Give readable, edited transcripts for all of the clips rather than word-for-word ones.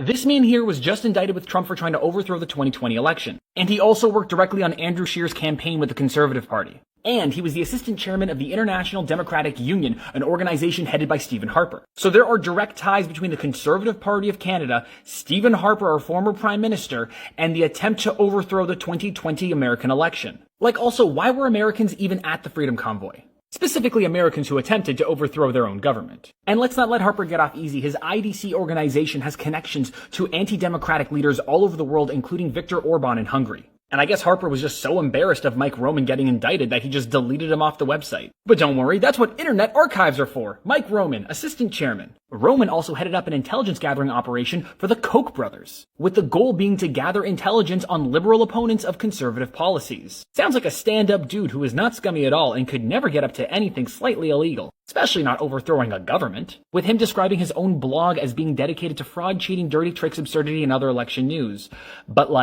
This man here was just indicted with Trump for trying to overthrow the 2020 election. And he also worked directly on Andrew Scheer's campaign with the Conservative Party. And he was the assistant chairman of the International Democratic Union, an organization headed by Stephen Harper. So there are direct ties between the Conservative Party of Canada, Stephen Harper, our former prime minister, and the attempt to overthrow the 2020 American election. Like also, why were Americans even at the Freedom Convoy? Specifically Americans who attempted to overthrow their own government. And let's not let Harper get off easy. His IDC organization has connections to anti-democratic leaders all over the world, including Viktor Orban in Hungary. And I guess Harper was just so embarrassed of Mike Roman getting indicted that he just deleted him off the website. But don't worry, that's what internet archives are for. Mike Roman, assistant chairman. Roman also headed up an intelligence gathering operation for the Koch brothers, with the goal being to gather intelligence on liberal opponents of conservative policies. Sounds like a stand-up dude who is not scummy at all and could never get up to anything slightly illegal, especially not overthrowing a government, with him describing his own blog as being dedicated to fraud, cheating, dirty tricks, absurdity, and other election news. But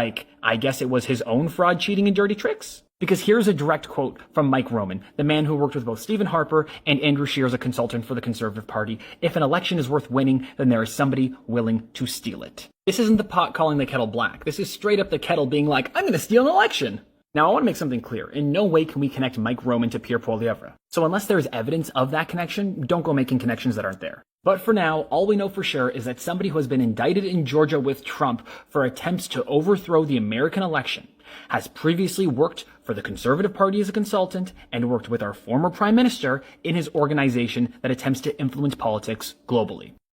I guess it was his own fraud, cheating, and dirty tricks? Because here's a direct quote from Mike Roman, the man who worked with both Stephen Harper and Andrew Scheer as a consultant for the Conservative Party. If an election is worth winning, then there is somebody willing to steal it. This isn't the pot calling the kettle black. This is straight up the kettle being like, I'm going to steal an election. Now, I want to make something clear. In no way can we connect Mike Roman to Pierre Poilievre. So unless there is evidence of that connection, don't go making connections that aren't there. But for now, all we know for sure is that somebody who has been indicted in Georgia with Trump for attempts to overthrow the American election has previously worked for the Conservative Party as a consultant and worked with our former prime minister in his organization that attempts to influence politics globally.